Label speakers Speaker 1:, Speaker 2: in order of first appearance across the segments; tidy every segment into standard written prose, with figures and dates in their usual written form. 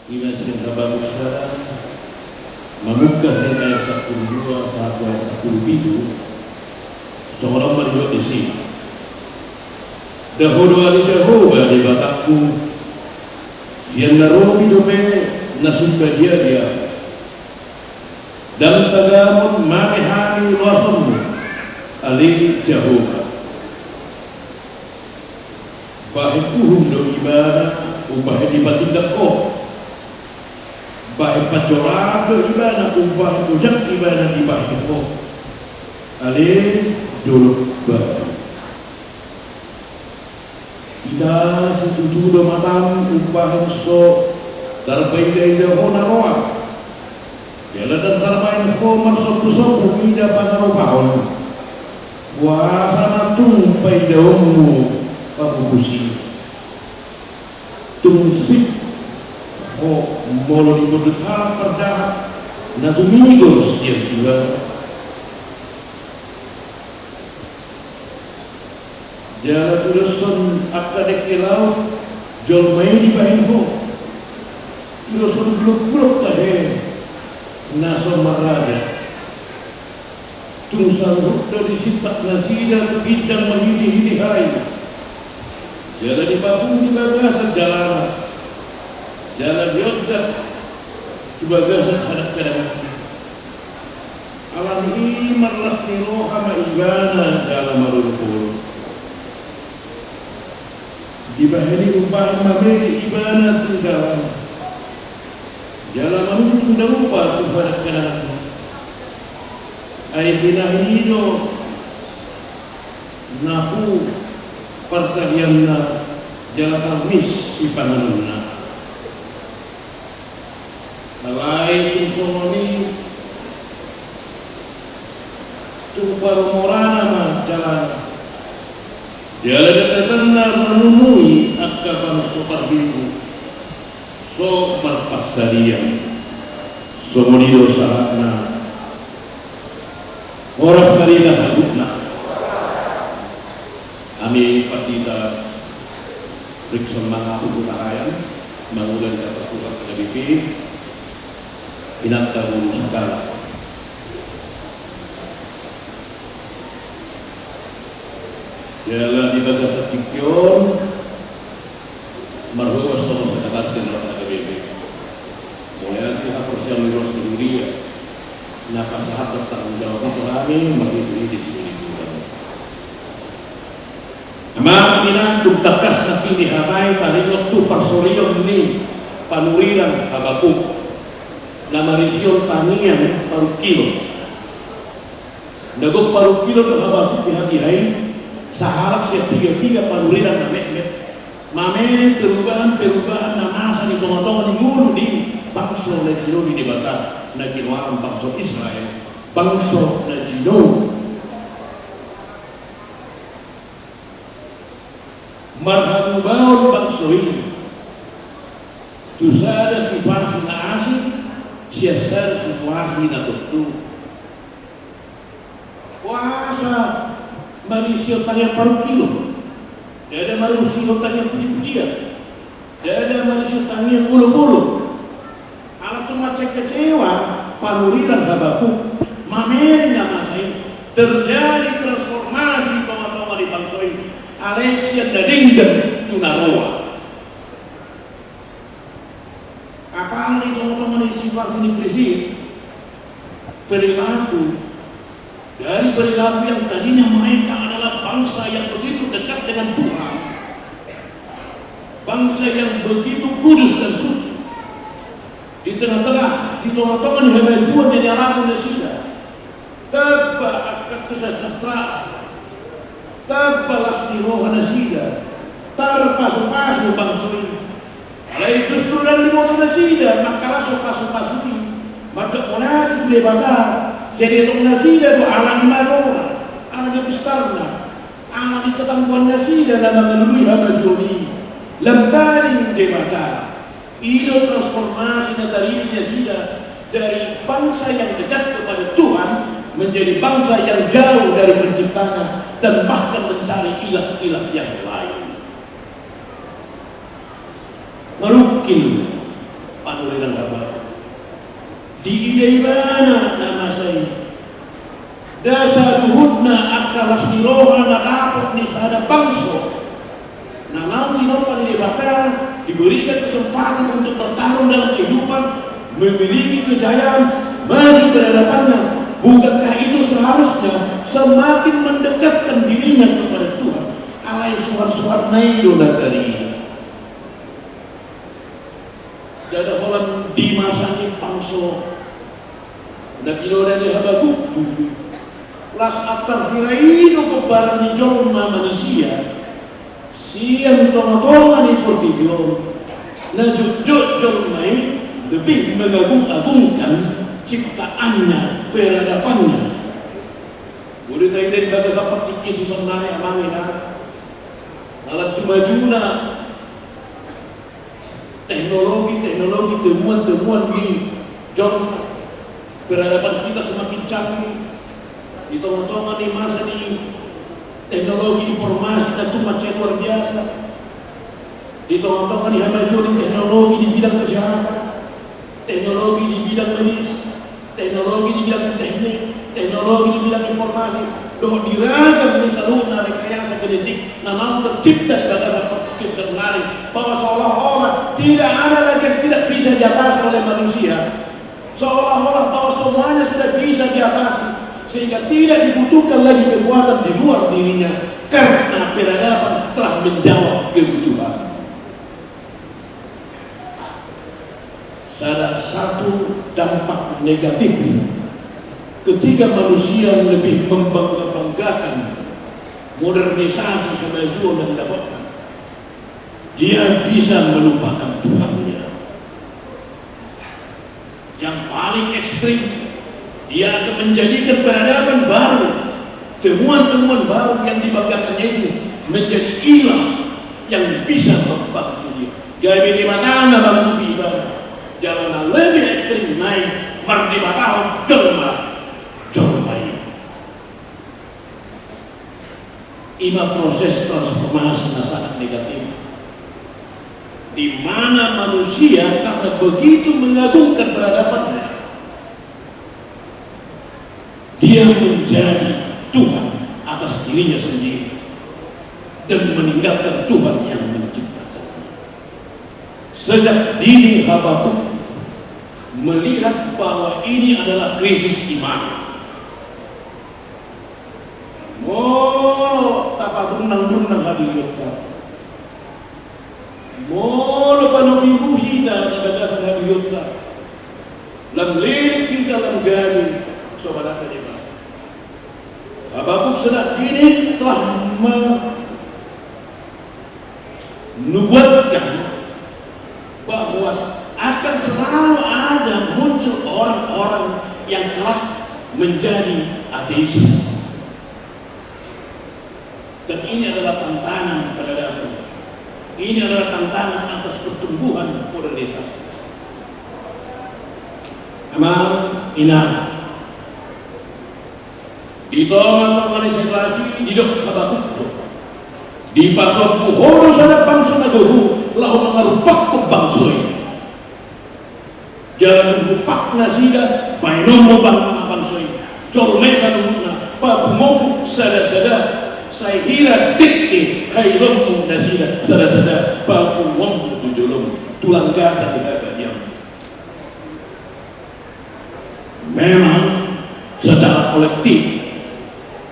Speaker 1: ila sinhababu salam membuka ayat 12 sampai ayat 17 seorang marido isi dahulu ali Jehovah di bataku yang narobi dobe nasumpa dia dan tagamun marihani wasamu ali Jehovah bahit uhum do ibadah ubah di batindak ko bahit pacoran do ibadah ubah ujak ibadah di bahit ko ali dulu baru kita setuju do matam ubah so terbaik-baik ho naroa jala dan terbaik ho marsok-sok ida panaropahon puasa tumpai daunmu pabubusi tungsik ho molo di bodot harap perdahat na tumigos yang tiba jala tuloson akadek ilaw jol may di bahin ho tuloson blok-blok tahe naso maraja tulisan rukda disitak nasida bidang mahidi-hidi hai jala di babung di bagasan jalan di otak di bagasan hadap kadang alam iman lahti roha ma'ibana dalam marulukul di bahari upah mameri ibana tunggalan jalan manusia tidak lupa tu hadap kadang ay binahino naku pertalian na jala tarmis si pananuna alai tusomoni tu paromorana ma jalan jala datana menunui akaban soparbiku so marpasarian so monido sahatna oras marina sabutna kami patita riksa mga ubutahayan mangulan sa pagkukat ng BP inagtabong sakala jala di bagas sa tikyon marhuwas na sa katatin ng BP mulai ang pihak ng Dunia napasahat at tanggung jawab ko kami magiging di sini Ama mina tugtakas na kinihamay talingot tu parsorion ni panuriran habapuk na marisyon tanian parukilo nagok parukilo do habapuk dihati-hai saharak siya tiga-tiga panuriran na met-met mame perubahan na masa ni tonga-tonga ni ngulu di bangso na jino di bata na ginawa bangso Israel bangso na jino marhamu baul bangso ini tusada situasi na asing siasada situasi na tutu puasa marisio tanya paruh kilo ada marisio tanya puji-pujian ada marisio tanya bulu-bulu alat macam kecewa panuriran Habakuk mameri nama saya terjadi transformasi bawah-bawah di bangsa ini Alesian dadinggan tunaroa apaan itu ngomong di situasi ini krisis perilaku dari perilaku yang tadinya mereka adalah bangsa yang begitu dekat dengan Tuhan bangsa yang begitu kudus dan suci di tengah-tengah di tengah-tengah di hamajuan dan nyalakan nesida tebak akan kesejahteraan tebalas di roh nasida terpasu-pasu bangsa ini alai justru dan di motor nasida maka pasu-pasu ini maka mulai itu lebaga jadi itu nasida itu ala di manora ala di pistarna ala di ketangguhan nasida dan mengelului haba joni lemtari debata ide transformasi dari nasida dari bangsa yang dekat kepada Tuhan menjadi bangsa yang jauh dari penciptanya dan bahkan mencari ilah-ilah yang lain. Merukil oleh dan Habakuk. Di idei mana nama saya? Dasar duhudna akalas niroha na dapat ni sada bangso. Nah nanti nopan dibakar diberikan kesempatan untuk bertarung dalam kehidupan, memiliki kejayaan, maju ke hadapannya. Bukankah itu seharusnya semakin mendekatkan dirinya kepada Tuhan? Alai suar-suar naidola dari ini. Dada holan di masa ini pangso. Nakino dari Habakuk tujuh. Las atar hiraino kebaran di jolma manusia. Siang tonga-tonga di portibion. Najut-jut jolmai lebih mengagung-agungkan ciptaannya, peradabannya. Boleh tahu dari bagai seperti itu sebenarnya amangina. Alat cuma-cuma teknologi temuan di jolma. Peradaban kita semakin canggih. Di tengah-tengah di masa di teknologi informasi dan macam luar biasa. Di tengah-tengah di maju di teknologi di bidang kesehatan, teknologi di bidang medis, teknologi di bidang teknik, teknologi di bidang informasi. Doh diragam di saluran rekayasa genetik, namun tercipta pada seperti sebenarnya bahwa seolah-olah tidak ada lagi yang tidak bisa diatasi oleh manusia. Seolah-olah bahwa semuanya sudah bisa diatasi, sehingga tidak dibutuhkan lagi kekuatan di luar dirinya karena peradaban telah menjawab kebutuhan. Salah satu dampak negatif ketika manusia lebih membangga-banggakan modernisasi kemajuan dan dapatkan, dia bisa melupakan Tuhannya. Yang paling ekstrim, dia akan menjadikan peradaban baru, temuan-temuan baru yang dibanggakannya itu menjadi ilah yang bisa membantu dia. Jadi bagaimana dalam ibadah? Jalan lebih ekstrim naik merdeka tahun jelma ini proses transformasi sangat negatif, di mana manusia karena begitu mengagungkan peradabannya, dia menjadi Tuhan atas dirinya sendiri dan meninggalkan Tuhan yang menciptakannya. Sejak dini Habakuk melihat bahwa ini adalah krisis iman. Molo tapatunang-tunang hadiyota. Molo panubihu hita na bagasan hadiyota. Lamlirik kita lang gani. Sobat lima. Habakuk saat ini telah menubuatkan bahwa akan selalu ada muncul orang-orang yang telah menjadi ateis. Dan ini adalah tantangan peradaban. Ini adalah tantangan atas pertumbuhan modernisasi. Amal inam. Di tengah organisasi hidup Habakuk. Di pasok puhodo sana bangsa naguru lahu mengarupak ke bangsoi. Jalan rupak nasida bainomo bangsoi. Colmesa nuna pabumong sada-sada. Saya kira dikti hai lomu nasida sada-sada pabumong tujulum tulang gata segala diam. Memang secara kolektif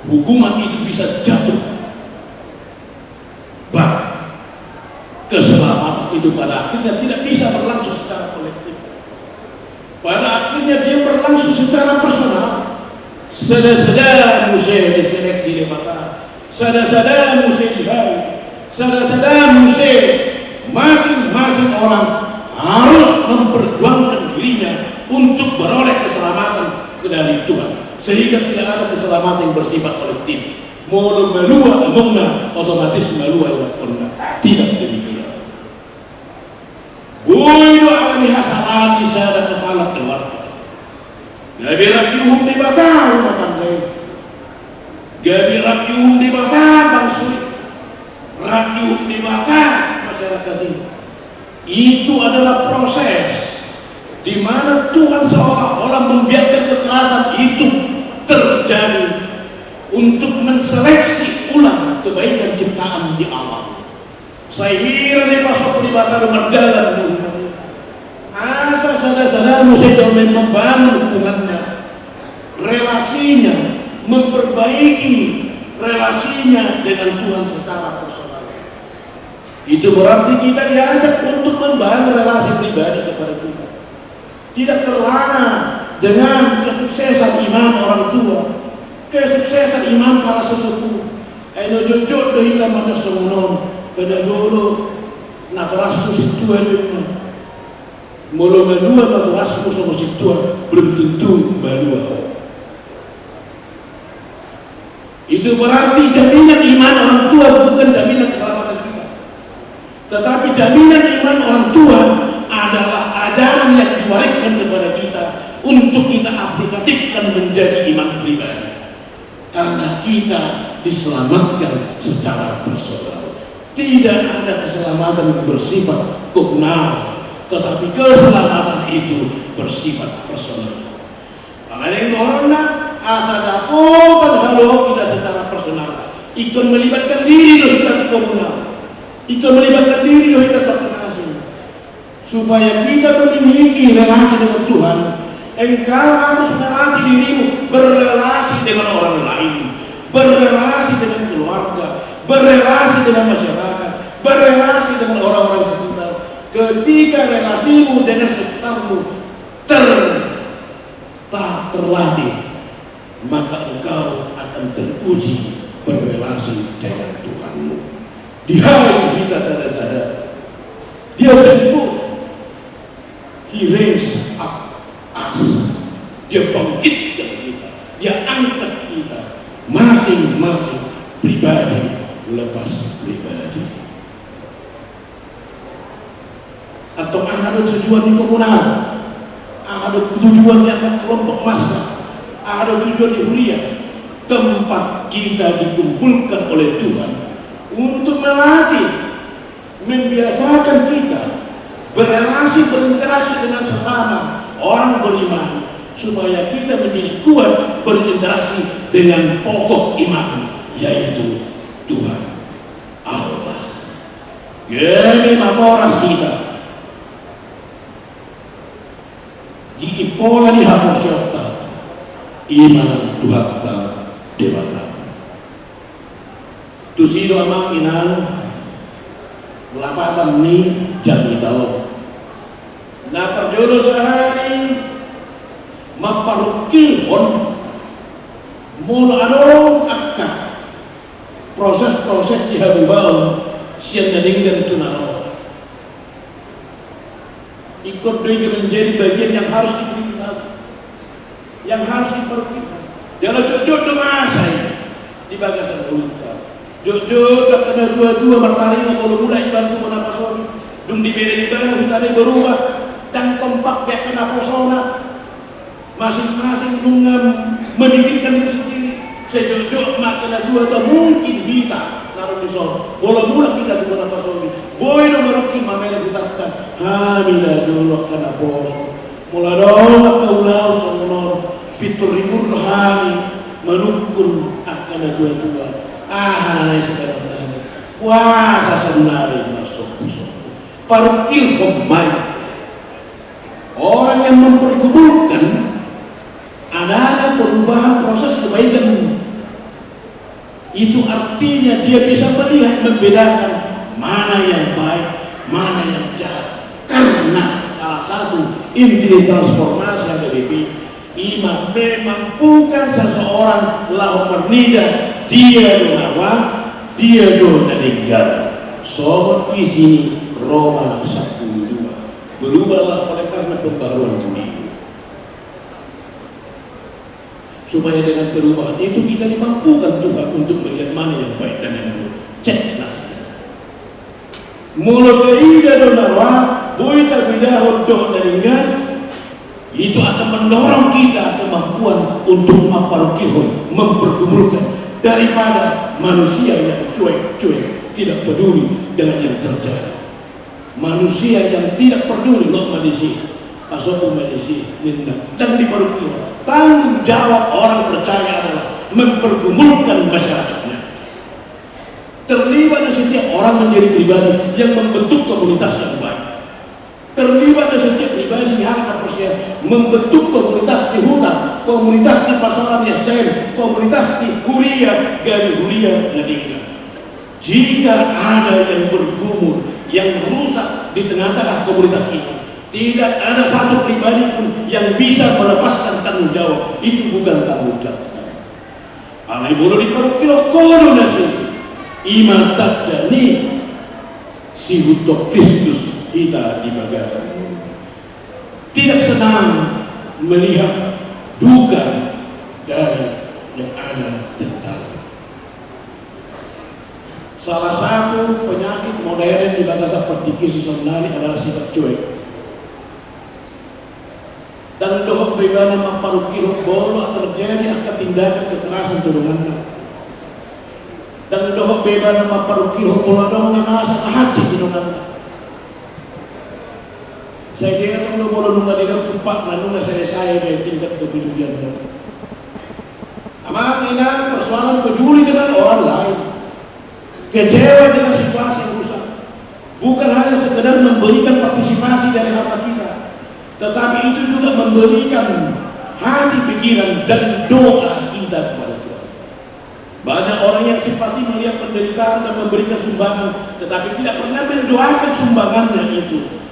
Speaker 1: hukuman itu bisa jatuh, bah keselamatan itu pada akhirnya tidak bisa berlangsung secara kolektif. Pada akhirnya dia berlangsung secara personal. Sada-sada musik diseleksi di mata, sada-sada musik dihai, sada-sada musik. Masing-masing orang harus memperjuangkan dirinya untuk beroleh keselamatan dari Tuhan, sehingga tidak ada keselamatan yang bersifat kolektif. Mau melua amongna otomatis melua wakonna. Tidak demikian. Boydo alami hasalan di sana kepala keluarga. Gabi rakyuhum di batang rumah tangga. Gabi rakyuhum di batang bangsui. Rakyuhum di batang masyarakat ini. Itu adalah proses mana Tuhan seolah-olah membiarkan kekerasan itu terjadi untuk menseleksi ulang kebaikan ciptaan di alam. Saya kira di pasok peribatan berdalam asa sadar-sadar mesti membangun hubungannya, relasinya, memperbaiki relasinya dengan Tuhan secara personal. Itu berarti kita diajak untuk membangun relasi pribadi kepada Tuhan. Tidak terlena dengan kesuksesan iman orang tua, kesuksesan iman para sesepuh. Ayo jujur doh kita mana semunon, beda dulu naturasu situa juga. Mula menua naturasu sama situa belum tentu menua. Itu berarti jaminan iman orang tua bukan jaminan keselamatan kita, tetapi jaminan iman orang tua adalah ajaran yang diwariskan kepada kita untuk kita aplikatifkan menjadi iman pribadi, karena kita diselamatkan secara personal. Tidak ada keselamatan yang bersifat komunal, tetapi keselamatan itu bersifat personal. Makanya yang corona asa dapotan kalau kita secara personal, ikut melibatkan diri loh kita di komunal, ikut melibatkan diri loh kita berkreasi, supaya kita memiliki relasi dengan Tuhan. Engkau harus melatih dirimu berrelasi dengan orang lain, berrelasi dengan keluarga, berrelasi dengan masyarakat, berrelasi dengan orang-orang sekitar. Ketika relasimu dengan sekitarmu tak terlatih, maka engkau akan teruji berrelasi dengan Tuhanmu. Di hari kita sadar-sadar, dia jemput, he raise up us, dia bangkitkan kita, dia angkat kita, masing-masing pribadi lepas pribadi. Atau ada tujuan di komunal, ada tujuan di atas kelompok massa, ada tujuan di huria, tempat kita dikumpulkan oleh Tuhan untuk melatih, membiasakan kita berrelasi, berinteraksi dengan sesama orang beriman, supaya kita menjadi kuat berinteraksi dengan pokok iman, yaitu Tuhan Allah. Jadi makoras kita di ipola di haposyota iman Tuhan ta dewata. Tusido amang inang lapatan ni jami tao na perjodoh sehari maparukilhon mula adong akak proses-proses dihabibau siang ngadinggan tunao ikut dengan menjadi bagian yang harus diperiksa, yang harus diperiksa. Jangan jujur masa di bagasan ulta. Jujur tak kena dua-dua bertaring kalau mulai bantu menapa suami. Dung di beda kita berubah dan kompak dia kena persona. Masing-masing memikirkan diri sendiri. Sejujur mak kena dua tak mungkin kita naruh di sana. Bola-bola kita tu menapa suami. Boy nomor kim mamela ditatkan. Hamila dulu kena bos. Mula dong kaulau sangonon pituribur rohani menukun akan dua-dua. Nanai sekarang puasa sebenarnya masuk. Parukil komai. Orang yang mempergumulkan ada perubahan proses kebaikan. Itu artinya dia bisa melihat, membedakan mana yang baik, mana yang jahat. Karena salah satu inti transformasi HDP iman memang bukan seseorang lau bernida dia donawa, dia dona meninggal. Sobat di sini Roma 1:2. Berubahlah oleh karena pembaruan budi, supaya dengan perubahan itu kita dimampukan Tuhan untuk melihat mana yang baik dan yang buruk. Cek nasihat. Mulut keida donawa, buita bidahut doh meninggal. Itu akan mendorong kita kemampuan untuk memparukihun, mempergumulkan daripada manusia yang cuek-cuek, tidak peduli dengan yang terjadi. Manusia yang tidak peduli loh manusia. pasok Malaysia dan di parokia. Tanggung jawab orang percaya adalah mempergumulkan masyarakatnya. Terlibat setiap orang menjadi pribadi yang membentuk komunitas yang baik. Terlibat setiap pribadi di hal persiapan membentuk komunitas di hutan, komunitas di pasaran SDM, komunitas di Huria, Gari Huria, Nadinga. Jika ada yang bergumul, yang rusak di tengah-tengah komunitas ini, tidak ada satu pribadi pun yang bisa melepaskan tanggung jawab. Itu bukan tanggung jawab. Alai bolo di parokia kono nasi iman tadani si hutok Kristus kita di Makassar. Tidak senang melihat duka dari yang ada tentang. Salah satu penyakit modern di Makassar seperti sebenarnya adalah sifat cuek. Dan dohok bebana maparuki bolo terjadi akan tindakan kekerasan turunannya. Dan dohok bebana maparuki bolo dong nangasa haji turunannya. Saya kira kalau bolo nunggu di dalam tempat nunggu saya dari tingkat kepedulian. Amat ini persoalan peduli dengan orang lain, kecewa dengan situasi yang rusak. Bukan hanya sekedar memberikan partisipasi dari harta kita, tetapi itu juga memberikan hati, pikiran, dan doa kita kepada Tuhan. Banyak orang yang simpati melihat penderitaan dan memberikan sumbangan, tetapi tidak pernah mendoakan sumbangannya itu.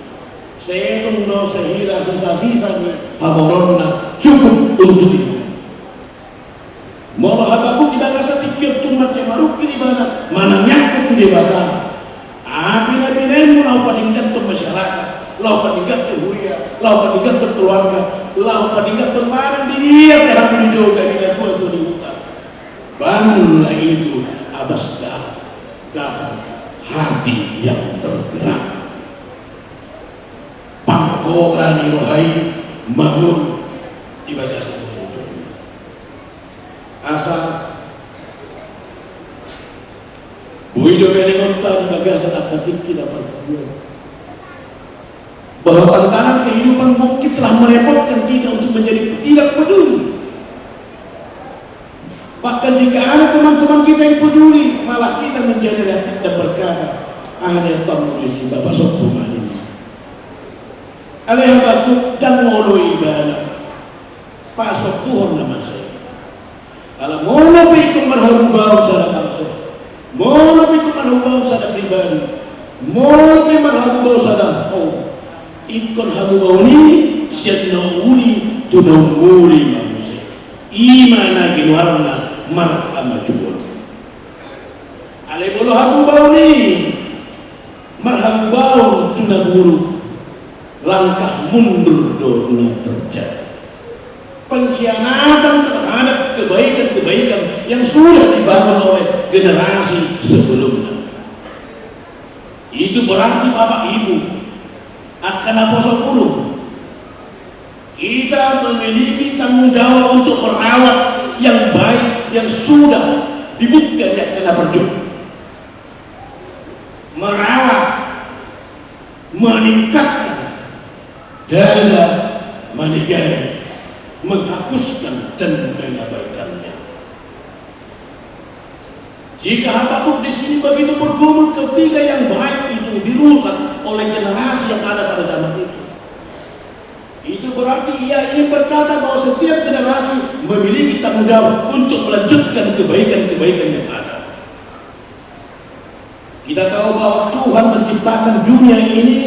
Speaker 1: Saya tunggu sehira sisa-sisanya hamoronna cukup untuk itu. Mau habaku tidak rasa tikir tumat cemaruki di mana nyakut di bata. Api nabi lau padingkat ke masyarakat, lau padingkat ke huria, lau padingkat ke keluarga, lau padingkat ke mana dia terhadap juga dengan itu di hutan. Bangunlah itu atas dasar hati yang tergerak. Pangkorani rohai bangun ibadah semua itu. Asal Buido Berengonta di bagasan akatik kita berdua. Bahwa tantangan kehidupan mungkin telah merepotkan kita untuk menjadi tidak peduli. Bahkan jika ada teman-teman kita yang peduli, malah kita menjadi reaktif dan berkata, ada yang tamu di sini, Bapak Sopungan ini. Alih batuk dan ngolo ibadah pasok Tuhan nama saya. Kalau ngolo pikir marhabu bau sada bangsa, ngolo pikir marhabu bau sada pribadi, ngolo pikir marhabu bau sada ikon habu bau ni siat nauli tu nauli manusia. Imana ginuarna marhama jual. Alih bolo habu bau ni marhabu bau tu naburu. Langkah mundur doa terjadi. Pengkhianatan terhadap kebaikan-kebaikan yang sudah dibangun oleh generasi sebelumnya. Itu berarti Bapak Ibu akan aposopulu. Kita memiliki tanggung jawab untuk merawat yang baik yang sudah dibuktikan yang kena perjuangan. Merawat, meningkatkan dada manigaya, menghapuskan dan mengabaikannya. Jika Habakuk di sini begitu bergumul ketika yang baik itu dirusak oleh generasi yang ada pada zaman itu berarti ia ingin berkata bahwa setiap generasi memiliki tanggung jawab untuk melanjutkan kebaikan-kebaikan yang ada. Kita tahu bahwa Tuhan menciptakan dunia ini.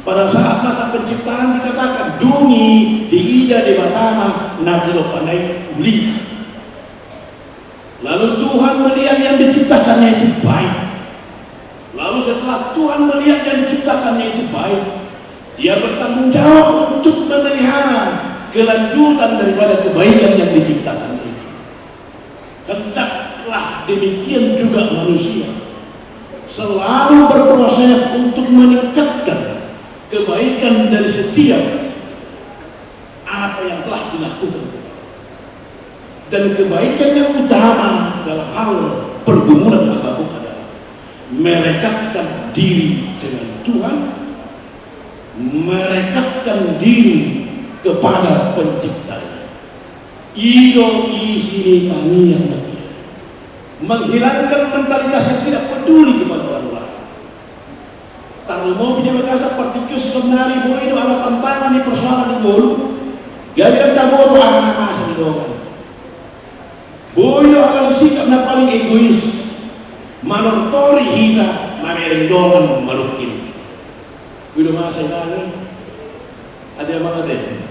Speaker 1: Pada saat masa penciptaan dikatakan dungi diida di batama nakilo pandai uli. Lalu Tuhan melihat yang diciptakannya itu baik. Lalu setelah Tuhan melihat yang diciptakannya itu baik, Dia bertanggung jawab untuk memelihara kelanjutan daripada kebaikan yang diciptakan itu. Hendaklah demikian juga manusia selalu berproses untuk meningkatkan kebaikan dari setiap apa yang telah dilakukan, dan kebaikan yang utama dalam hal pergumulan Habakuk adalah merekatkan diri dengan Tuhan merekatkan diri kepada penciptanya. Ido isi kami yang bahagia, menghilangkan mentalitas yang tidak peduli kepada orang lain. Taruh mau punya berkasa partikus sebenarnya bahwa itu ada tantangan di persoalan di bolu. Jadi kita bodoh anak masa di doang. Boyo akan sikap na paling egois, manontori hita, mamerendongan malukin. Bilo masa ini ada yang mengatakan,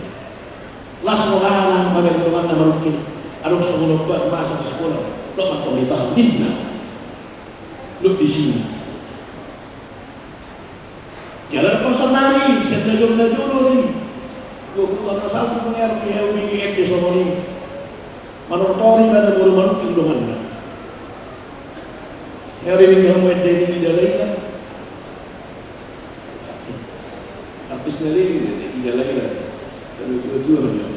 Speaker 1: las rohana mamerendongan na malukin. Adong sumunod pa masa di sekolah, lo matong ditahan na, lo di sini. Jalan persenari, saya najur ni. Gue bukan satu mengerti yang begini di sana ni. Manontori na baru malukin doang na. Hari ini kamu ada di dalam kan? Artis nari di dalam kan? Kalau itu aja.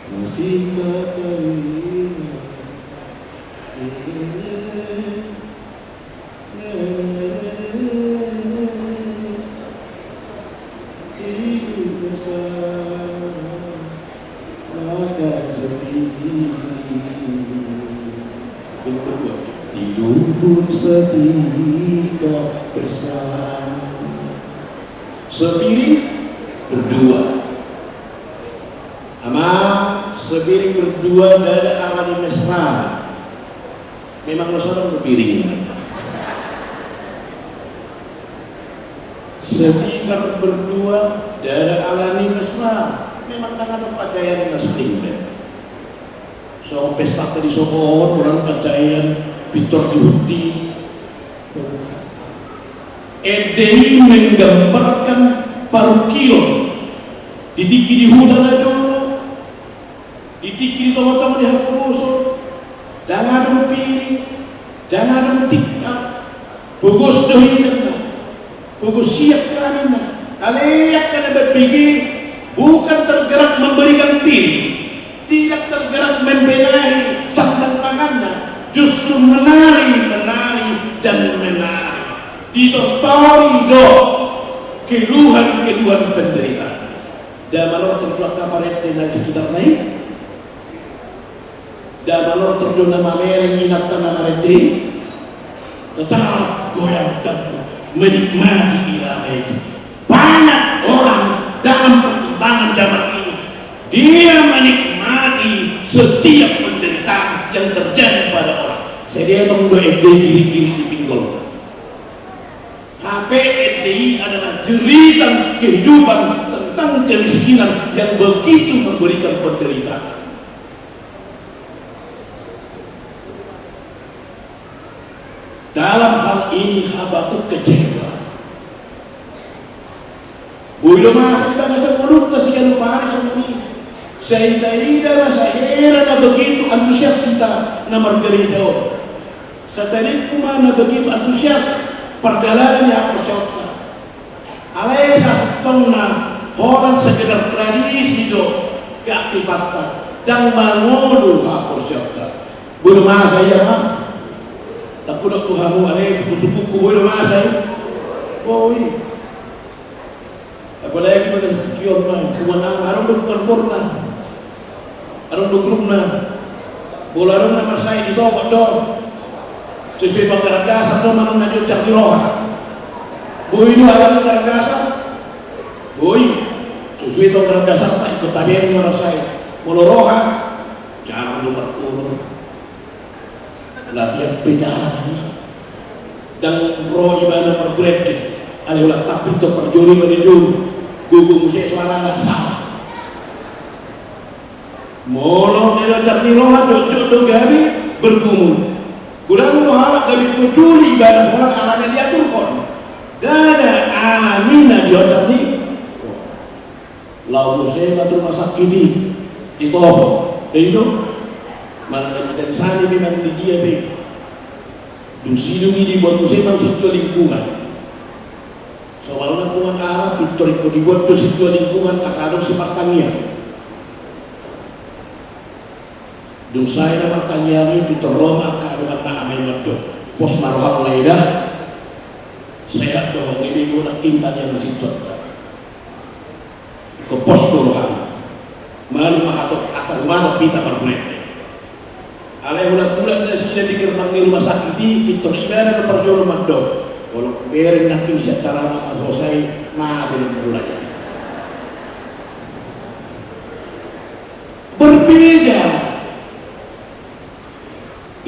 Speaker 1: Masih kekali. Tidur pun setika bersama, sepiring berdua, ama sepiring berdua dari awal mesra. Memang masalah berpiring. Setikar berdua dari alami mesra. Memang dengan pakaian nasling. So pesta tadi sokor orang pakaian Victor Dihuti. EDI menggambarkan parukio ditiki di hutan aja, ditiki di tengah-tengah di hapuso, jangan ada piring, jangan ada tikar, bagus dohikan, bagus siap kanan, kalian kena berpikir bukan tergerak memberikan piring, tidak tergerak membenahi sandang pangannya, justru menari dan menari. Ditotori do keluhan penderitaan. Dan malor terjual kaparet dan sekitar naik. Dan malor terjual nama mereng inap tanah marete. Tetap goyang dan menikmati irama itu. Banyak orang dalam perkembangan zaman ini dia menikmati setiap penderitaan yang terjadi pada orang. Saya dia tunggu kiri-kiri di pinggul. HPNDI adalah jeritan kehidupan tentang kemiskinan yang begitu memberikan penderitaan. Dalam hal ini Habakuk kecewa. Builo masih bangsa mulut tersian pari semuni. Saya masa era na begitu antusias kita na margarita. Sa tanik kumana begitu antusias perjalanan yang persiapkan. Alai sasutong na orang sekedar tradisi do keaktifatan dan mangulu ha persiapkan. Builo masa ya ha. Takudak Tuhanmu alai suku-suku builo masa. Oi. Apalagi pada sekian mah kumanang arang bukan korna. Arang dukrumna. Bolarang na marsay dito do. Sesuai pangkaran dasar itu mana najud cari roha. Bui itu alam pangkaran dasar. Bui sesuai pangkaran dasar tak ikut tabian orang saya. Mulu roha jangan nomor turun. Latihan bicara dan roh ibadah pergrade. Alihlah tapi itu perjuri menuju gugu musik suara salah. Mulu tidak cari roha jodoh gabi bergumul. Kurang mengharap dari peduli ibadah orang anaknya diatur kon. Dan ada alamina diotak ni. Lalu saya batul masak ini di toh. Itu mana dapat sani memang di dia be. Dusidung ini buat musim situ lingkungan. Soal lingkungan Arab itu dibuat tu situ lingkungan akadem separtania. Dung saya nama tanya ini di Roma keadaan tak amai medok pos marohak laidah sehat dong ini guna kinta yang masih tuan ke pos dorohan malu mahatok akan mana pita berfrente alai ulang-ulang na sila dikirmang ni rumah sakit pintor ibadah na perjolo maddo walau bereng naking siya tarana ang selesai maafin mulanya berbeda.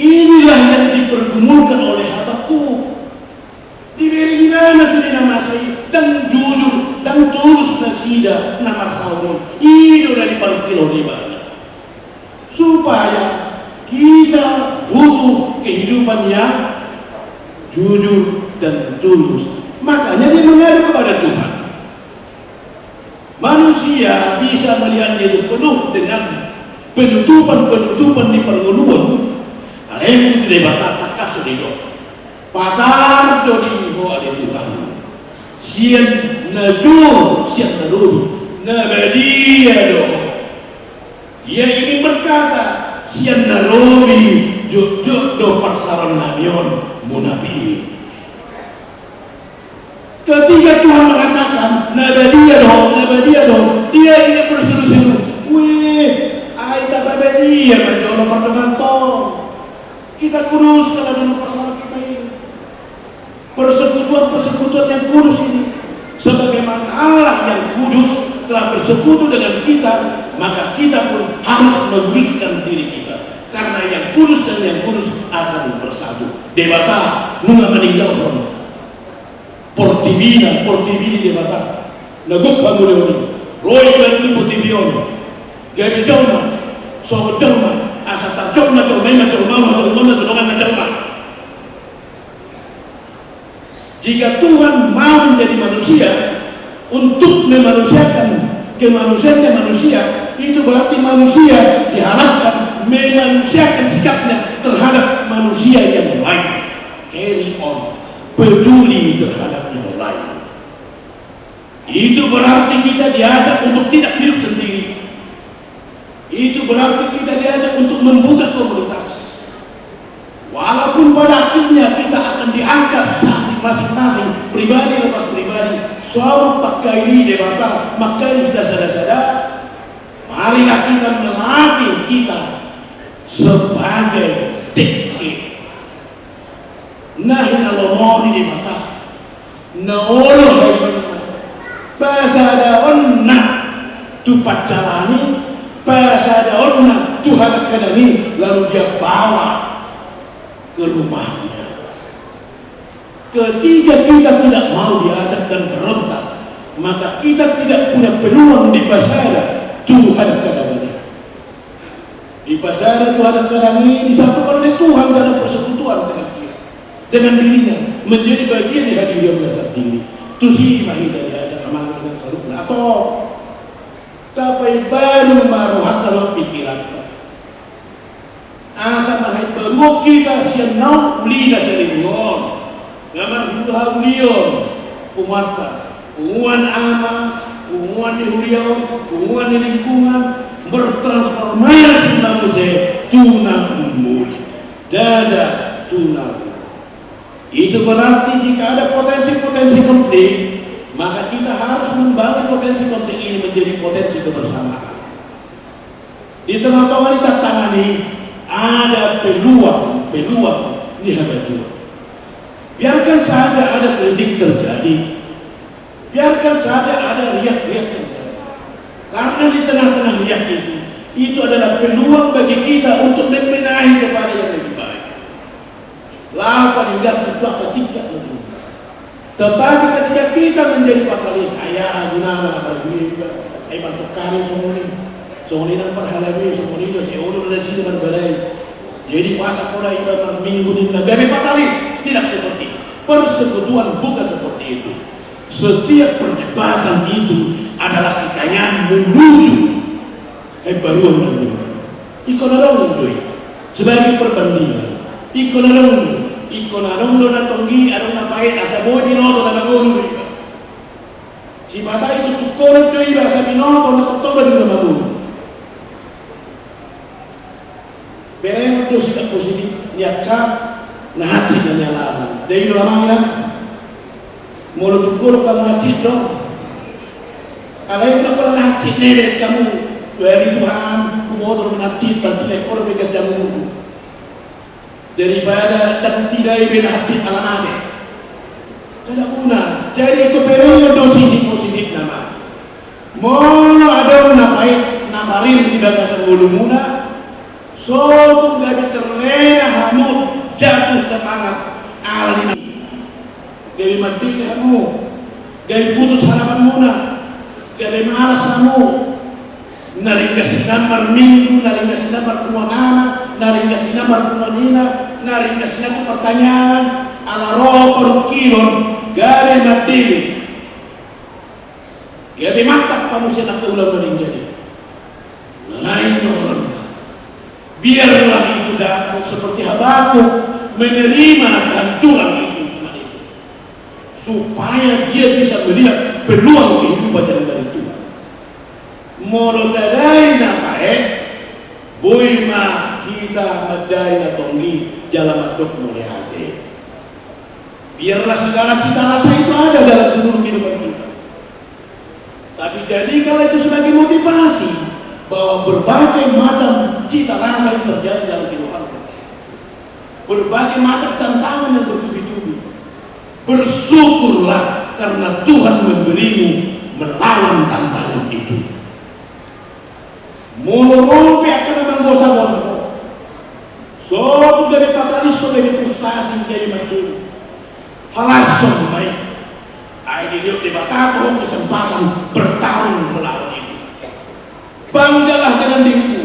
Speaker 1: Inilah yang dipergumulkan oleh Habakuk. Diberi gimana sudah masai dan jujur dan tulus nasida nama sahur itu dari perkilo di mana supaya kita butuh kehidupan yang jujur dan tulus. Makanya dia mengadu kepada Tuhan. Manusia bisa melihat itu penuh dengan penutupan di perguluan. Ada yang tidak batak kasih hidup. Patar jodi ho ada Tuhan. Sian najur, sian narudi, nabadia do. Dia ingin berkata, sian narudi, juk do parsaran nabion munabi. Ketika Tuhan mengatakan nabadia do, dia ingin berseru-seru. Wih, aita nabadia menjadi pertengahan. Kita kuruskan dulu persoalan kita ini. Persekutuan yang kudus ini. Sebagaimana Allah yang kudus telah bersekutu dengan kita, maka kita pun harus menguduskan diri kita. Karena yang kudus dan yang kudus akan bersatu. Debata nunga meninggalkan. Portibini debata. Naguk panguloni. Roy bantu portibion. Gabi joma. Sobat joma. Asal terjoma. Jika Tuhan mau menjadi manusia untuk memanusiakan kemanusiaan manusia, itu berarti manusia diharapkan memanusiakan sikapnya terhadap manusia yang lain. Carry on, peduli terhadap yang lain. Itu berarti kita diajak untuk tidak hidup sendiri. Itu berarti kita diajak untuk membuka komunitas. Walaupun pada akhirnya kita akan diangkat masing-masing, pribadi lepas pribadi, suara pakai ini debata, maka kita sadar-sadar, marilah kita melatih kita sebagai teknik. Nah, ini lomoni debata, naolo pasada onna tupat jalani, pasada onna Tuhan kadani, lalu dia bawa ke rumahnya. Ketika kita tidak mau diajak dan berontak, maka kita tidak punya peluang di pasara Tuhan kadang-kadang. Di pasara Tuhan kadang-kadang disatukan oleh Tuhan dalam persekutuan dengan dia, dengan dirinya, menjadi bagian di hadirat dasar diri. Itu sih mahita diajak amal dengan karuna atau tapi baru maruhat dalam pikiran. Asa mahit baru kita siang ulina selimion gamar itu haulion kumata kunguan ama kunguan di huriau kunguan di lingkungan bertransformasi manusia tuna umur dada tuna. Itu berarti jika ada potensi-potensi konflik, maka kita harus membangun potensi konflik ini menjadi potensi kebersamaan. Di tengah-tengah kita tangani ada peluang di habaju. Biarkan saja ada kritik terjadi, biarkan saja ada riak-riak terjadi. Karena di tengah-tengah riak itu adalah peluang bagi kita untuk membenahi kepada yang lebih baik. Lapan hingga tidak tidak. Tetapi ketika kita menjadi pakalis, ayah gunana berjuang, ayah bertukari semua ini perhalami semua ini seorang dari sini berberai. Jadi masa orang ibadah minggu ini negara pakalis tidak seperti persekutuan, bukan seperti itu. Setiap perdebatan itu adalah kekayaan menuju baru menentukan. Ikonolong doi sebagai perbandingan. Ikonolong dona tonggi ada napai asa boy binoto na nagulu. Si mata itu tukon doi bahasa binoto na totoo di nagulu. Bereng itu sikap positif niatka na hati dan nyalaman. Dari lamang ilang Mulut tukul kamu hati dong. Kalau yang nak hati nih kamu dari Tuhan, kumodor menhati bantu ekor bekerja mulu daripada dan tidak ibn hati alamane. Tidak guna. Jadi keperluan dosis positif nama. Mono ada napai namarin tidak kasar bulumuna. Sotu gaji terlena hamut jatuh semangat alina. Dari mati kamu, dari putus harapan muna, dari malas kamu, naringga sinamar minggu, naringga sinamar puanana, naringga sinamar puanina, naringga sinamar pertanyaan, ala roh perukilon, gare mati. Jadi mantap kamu siapa ulang meninggal. Lain orang, biarlah itu datang seperti Habakuk menerima kehancuran itu. Supaya dia bisa melihat peluang kehidupan yang dari Tuhan. Molo tadai napae, boy ma kita madai na tonggi jalan aduk mulai hati. Biarlah segala cita rasa itu ada dalam seluruh kehidupan kita. Tapi jadi kalau itu sebagai motivasi bahwa berbagai macam cita rasa yang terjadi dalam kehidupan kita, berbagai macam tantangan yang bertubi-tubi. Bersyukurlah karena Tuhan memberimu melawan tantangan itu. Mulu akan menggosa-gosa. Suatu dari patalis dari frustasi menjadi makin halas baik. Ini dia dibatakan kesempatan bertarung melawan ini. Banggalah dengan dirimu.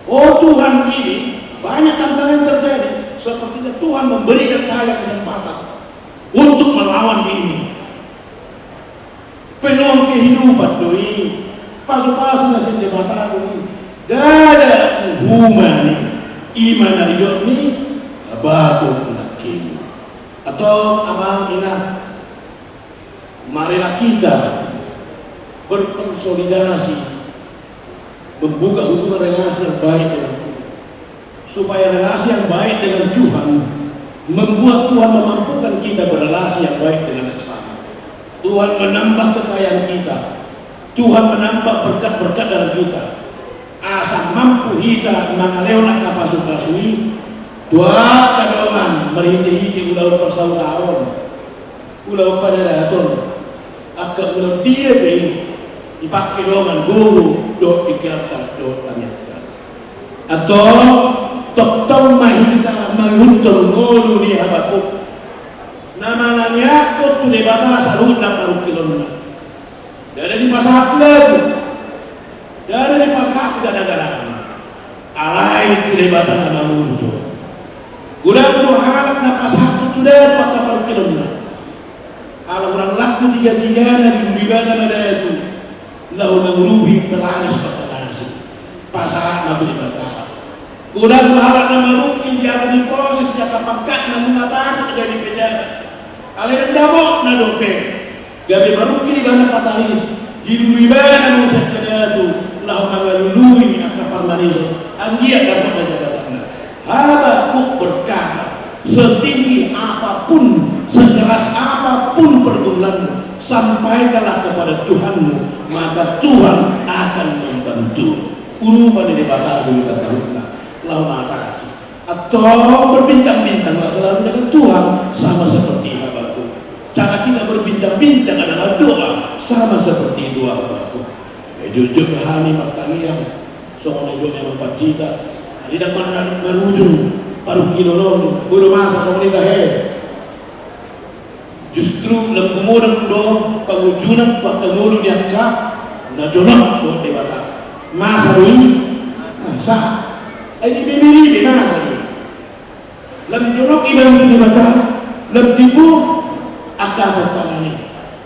Speaker 1: Oh Tuhan, ini banyak tantangan terjadi. Sepertinya Tuhan memberikan saya kesempatan untuk melawan ini. Penuh kehidupan doi, pasu-pasu nasi jembatan ini. Dada hubungan iman dari ini, Habakuk nakin. Atau abang ingat, marilah kita berkonsolidasi, membuka hubungan relasi yang baik dengan Tuhan, supaya relasi yang baik dengan Tuhan membuat Tuhan memampukan kita berrelasi yang baik dengan sesama. Tuhan menambah kekayaan kita, Tuhan menambah berkat-berkat dalam kita. Asal mampu kita mengaleon kapasukasui, Tuhan kadoman merhiti-hiti ulau persaudaraan, ulau pada daton, agak ulau dia dipakai doang guru dot dikirakan dot tanyakan, atau Toktom mahita mahuntul ngolu ni Habakuk. Namanya kau tu debata salud nak baru kilomena. Dari di pasar lalu, dari di pasar negara. Alai tu debata nama mulu. Kurang tu harap nak pasar tu dah tu baru kilomena. Kalau orang laku tiga-tiga dari ibadah ada itu, lahu mengurubi berlaris berlaris. Pasar nak debata. Kurang berharap nama mungkin jangan diproses jaka pangkat namun apa menjadi pejabat. Alih dan damok na dope. Gabi marukki di bana patalis. Di dulu ibadah musa kadatu lahu mangalului akapar maniso. Anggia dapat jabatannya. Habakuk berkata, setinggi apapun, sekeras apapun pergumulanmu, sampaikanlah kepada Tuhanmu, maka Tuhan akan membantu. Urupan ini batal kita tahulah. Lalu mata atau berbincang-bincanglah selalu dengan Tuhan sama seperti Habakuk. Cara kita berbincang-bincang adalah doa sama seperti doa Habakuk. Jujur bahani pertanian soalnya juga yang membuat kita tidak pernah berujung baru kilolong bulu masa soalnya justru dalam kemudian doa pengujunan pakai mulu yang kah na jonok doa dewata masa ini masa ini bimiri bimasa ini lam jonok ibadah dewata lam tipu akan bertangani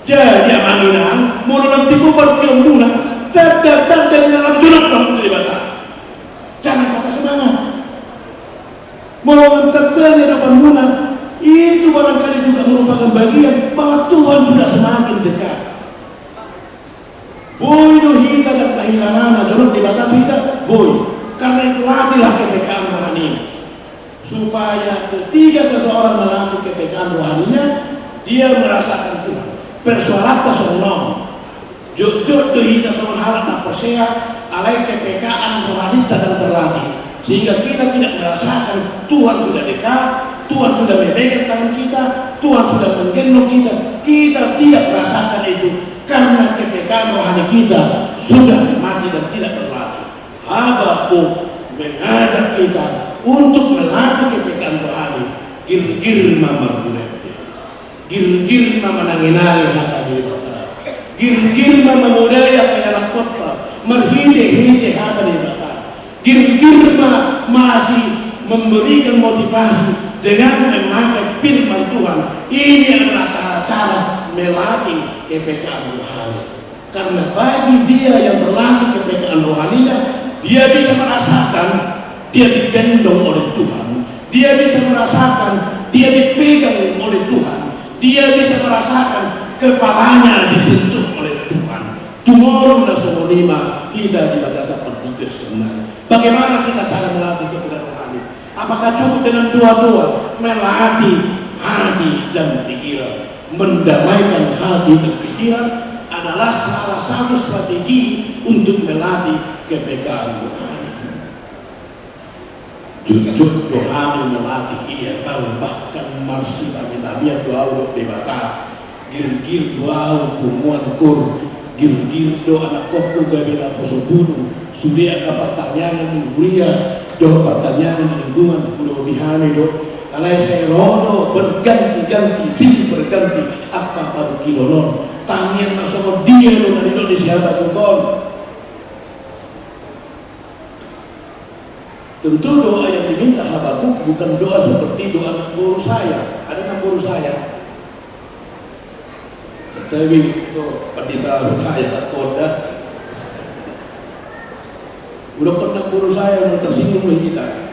Speaker 1: jadi amanunan mulu lam tipu berkilomuna terdaftar dalam jonok kamu dewata jangan patah semangat mau terjadi depan guna itu barangkali juga merupakan bagian bahwa Tuhan sudah semakin dekat. Boy dohita dan kehilangan jorok di mata kita, boy. Karena itu latihlah kepekaan rohani supaya ketika seseorang melatih kepekaan rohaninya, dia merasakan Tuhan. persoalan sono jujur hita sono harap nak persea alai kepekaan rohani dan terlatih sehingga kita tidak merasakan Tuhan sudah dekat, Tuhan sudah memegang tangan kita, Tuhan sudah menggendong kita. Kita tidak merasakan itu karena kepekaan rohani kita sudah mati dan tidak terlatih. Habakuk mengajak kita untuk melatih kepekaan rohani. Gir-gir mama berhenti, gir-gir mama nanginari hati dibata, gir-gir mama mudaya kaya anak kota, merhije-hije hati dibata, gir-gir mama masih memberikan motivasi dengan memakai firman Tuhan. Ini adalah cara-cara melatih kepekaan rohani. Karena bagi dia yang berlatih kepekaan rohaninya, dia bisa merasakan dia digendong oleh Tuhan. Dia bisa merasakan dia dipegang oleh Tuhan. Dia bisa merasakan kepalanya disentuh oleh Tuhan. Tumorong dan somonima kita di bagasa perbukas sebenarnya. Bagaimana kita cara melatih kepekaan rohani? Apakah cukup dengan doa-doa melatih hati dan pikiran? Mendamaikan hati dan pikiran adalah salah satu strategi untuk melatih kepekaan rohani. Jujur rohani melatih ia tahu bahkan marsi tabiat doa debata gir-gir doa kumuan kur gir-gir doa anak kokku gabela poso bunuh sudah ke pertanyaan buria do pertanyaan lingkungan pulau bihani do alai saya rodo berganti-ganti silih berganti akka baru kilonon tangian sama dia do dari do di siapa tukon. Tentu doa yang diminta Habakuk bukan doa seperti doa anak guru saya. Ada anak guru saya. Tapi itu pendeta saya tak koda. Udah pernah guru saya yang tersinggung oleh kita.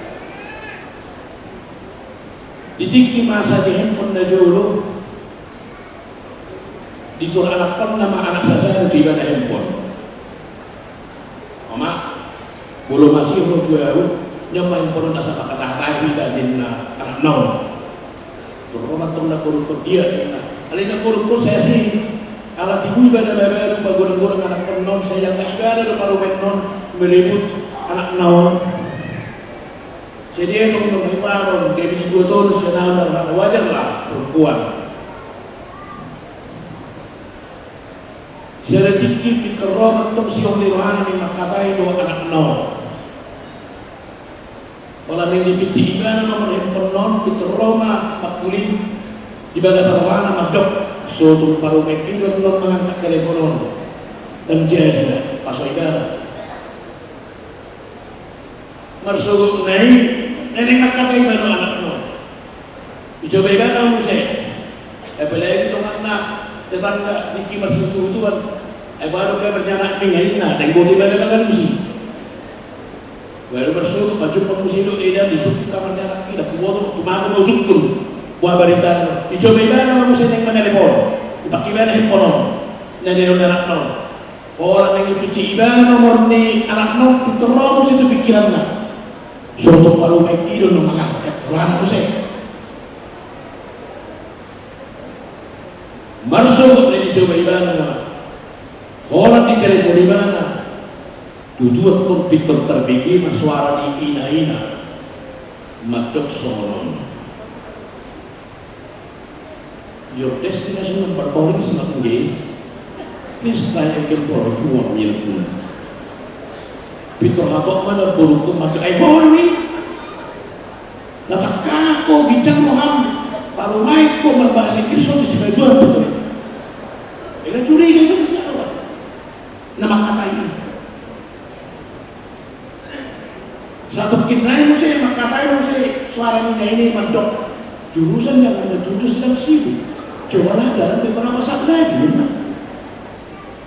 Speaker 1: Ditinggi masa di handphone dah dulu. Ditur anak pun nama anak saya itu ibadah handphone. Mama, belum masih baru. Nyamai pun nasa kata-kata kita dinna anak non. Turun turun kurun dia dinna. Alina kurun saya sih. Alat ibu ibadah baru bagurang-gurang anak non saya yang ibadah do baru non beribut anak non. Jadi itu untuk ibadah dia bikin 2 tahun saya wajar lah perempuan. Saya tinggi kita roh untuk siang di rohani ni makatai do anak non. Walau yang dipiti imana nomor handphone non itu Roma Pakuli di bagasa rohana madok suatu paru meki dan non mengangkat telepon dan jadi paso ibadah marsuguk naik nenek makatai baru anak non dicoba ibadah musik apalagi itu anak tetangga Niki masih tuan baru kayak berjalan mengaina dan bodi ibadah bagan musik. Baru bersuruh baju pengusido ida disuruh kamarnya anak kita kubodo tumago mau jukun buah berita dicoba ibadah manusia yang menelepon dipakai ibadah handphone nani non anak non orang yang dipici ibadah nomor ni anak non terobos itu pikirannya suatu paru mekido no mengangkat orang manusia masuk ni dicoba ibadah orang di telepon ibadah tujuan komputer terbagi suara di ina-ina macam sonon. Your destination number calling is not engaged. Please try again for you want me to. Peter hatok mana buruk tu maka ay hori. Natakako gitang roham parumay ko berbahasa Kisah di sebelah dua betul. Ila curiga itu siapa? Nama kata ini. Satu kinai musik, makatai musik, suara ini mendok. Jurusan yang ada tujuh sedang sibuk. Cobalah dalam beberapa saat lagi.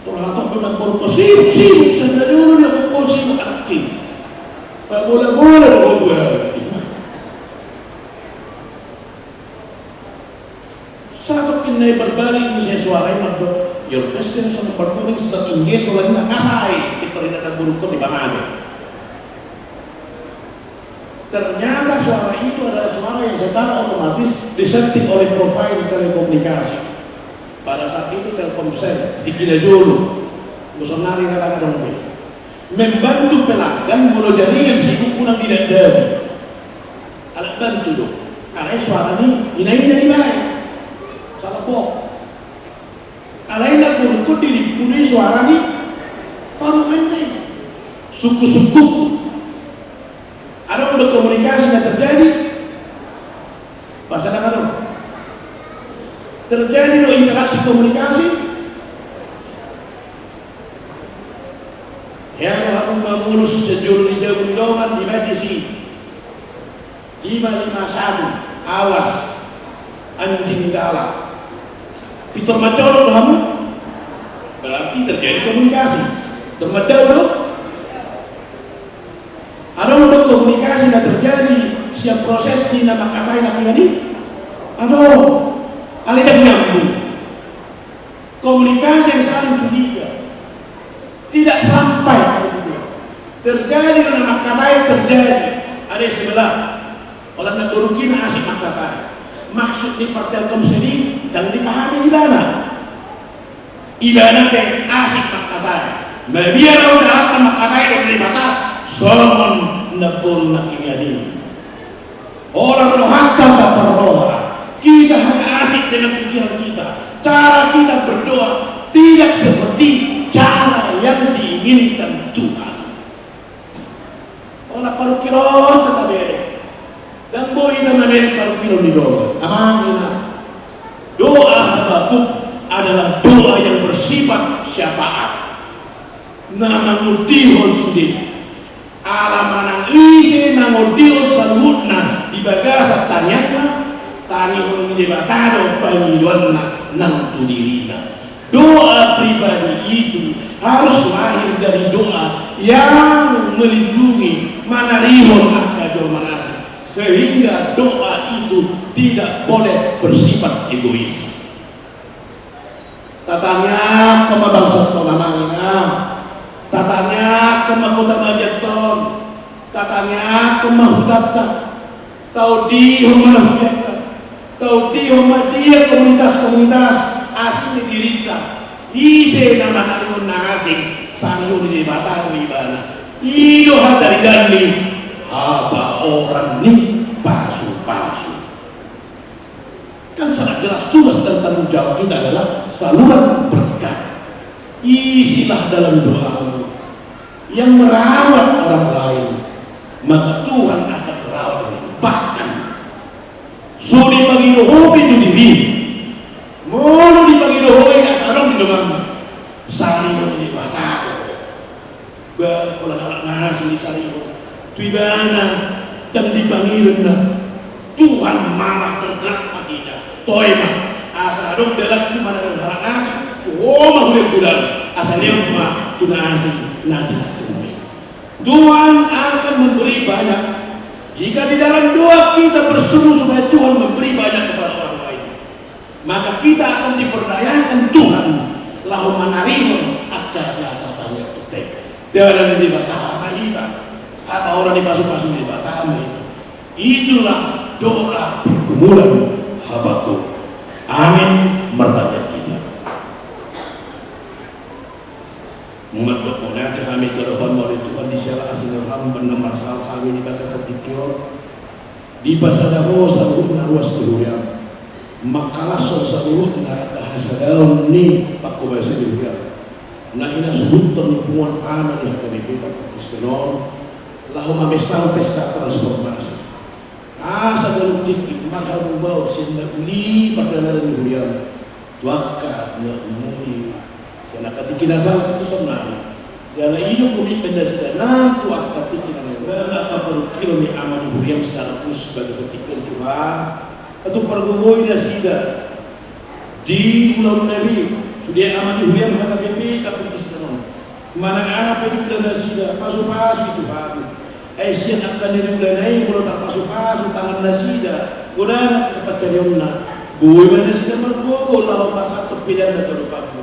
Speaker 1: Terhatok memang baru sibuk. Sedang dulu yang kau sibuk aktif. Tak boleh buat. Satu kinai berbalik musik suara yang mendok. Your destination berkuning sedang ingin soalnya ngasai. Diterina dan burukkan di bawah aja. Ternyata suara itu adalah suara yang secara otomatis disetting oleh provider telekomunikasi. Pada saat itu Telkomsel di Kidajolo musonari kadang-kadang membantu pelanggan mulai jaringan sibuk pulang tidak dari alat bantu dong karena suara ini ina-ina di baik salah pok alaina purukut diri punya suara ini baru main suku-suku ada berkomunikasi yang terjadi pas kadang-kadang terjadi no interaksi komunikasi yang harus mengurus sejauh di jauh doang di medisi 551 awas anjing galak Peter Macoro kamu berarti terjadi komunikasi termadau ada untuk komunikasi yang terjadi siap proses di nama katain aku ini aduh aliran nyambung komunikasi yang saling curiga tidak sampai terjadi dengan kata terjadi ada sebelah orang nak berukin asik kata maksud di Telkomsel ini dan dipahami di mana ibadah ke asik kata biar orang akan kata yang dibata Solomon nabur nak ini orang rohata tak perroha kita hanya asik dengan pikiran kita cara kita berdoa tidak seperti cara yang diinginkan Tuhan orang parukiron tetap beri dan boy nama dari parukiron di doa amanina doa Habakuk adalah doa yang bersifat syafaat nama mutihon sudi alamanang isi namudihon salutna di bagasa tanyana tani orang ini batado panggilan nang tu dirina doa pribadi itu harus lahir dari doa yang melindungi manarihon akajo manari sehingga doa itu tidak boleh bersifat egois tatanya kema bangsa konamangina tatanya kema kota majaton tatanya kema hutata tau di humana hutata tau dia komunitas-komunitas asing didirikan ise nama kalimun asing sanyo di batang ibana ido dari dani apa orang ni palsu-palsu kan sangat jelas tugas dan tanggung jawab kita adalah saluran berkah isilah dalam doa yang merawat orang lain maka Tuhan akan merawat bahkan suri bagi dohobi itu diri mulu di bagi dohobi asarong di demam sari di batako berkolah nasi di sari tuibana dan di pangilun Tuhan marah tergerak kita toima asarong dalam kumana dan harap nasi mah udah bulan asalnya mah tunasi nanti Tuhan akan memberi banyak jika di dalam doa kita berseru supaya Tuhan memberi banyak kepada orang lain maka kita akan diperdayakan Tuhan lahu manarimun akadnya tatanya tutek dalam di batama kita apa orang di pasu-pasu di batama itulah doa pergumulan Habakuk amin mertajat kita mengetuk monati kami ke depan dari Tuhan di syarah asinurham benar masalah kami di kata tertikir di pasadaho saluhna ruas kehuria makalah saluhna hasadaun ni pakku bahasa kehuria nah ina sebut terlipuan anak yang kami berikan Kristenon lahu mamestau pesta transformasi sadaluk tinggi maka membau sinna uli perdana kehuria tuaka na umuri karena ketika nasal itu sebenarnya dalam hidup kami pendasar nam tuak tapi sebenarnya apa perlu kilo ni aman huriam secara khusus sebagai ketika Tuhan atau pergumui nasida di ulang Nabi sudah aman huriam kata BP tapi sebenarnya mana apa itu nasida pasu-pasu Tuhan Aisyah akan diulanai kalau tak pasu-pasu tangan nasida godaan dapat cariomna buih nasida mergogo lau pasal terpidana terlupaku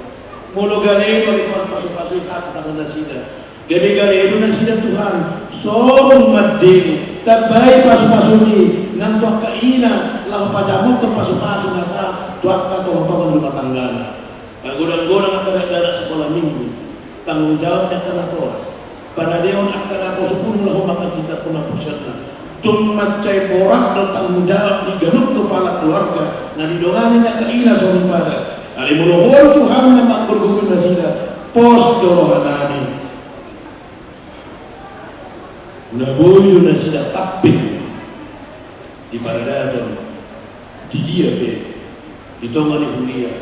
Speaker 1: mulu gale bagi pasu-pasu satu tangan nasida gabi gale itu nasida Tuhan sobong madini tabai pasu-pasu ni ngan tuak kaina lahu pajamuk ke pasu-pasu nasa tuak ka tolong rumah tanggana Godang-godang akan ada sekolah minggu, tanggung jawabnya karena kelas. Para dewan akan aku sepuluh lah makan tidak pernah bersama. Cuma cai borak dan tanggung jawab digaruk kepala keluarga. Nah didongani nak keila sorry pada. Ali mulohol Tuhan nama berguna nasida pos dorohanani. Naboyu nasida tapin di Paradaton di dia be itu ngani huria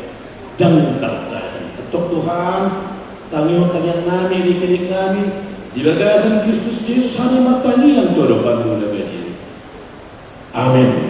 Speaker 1: dan tertadi ketok Tuhan tangian nami dikerik kami di bagasan Kristus Yesus hanya matanya yang doa pandu lebih. Amin.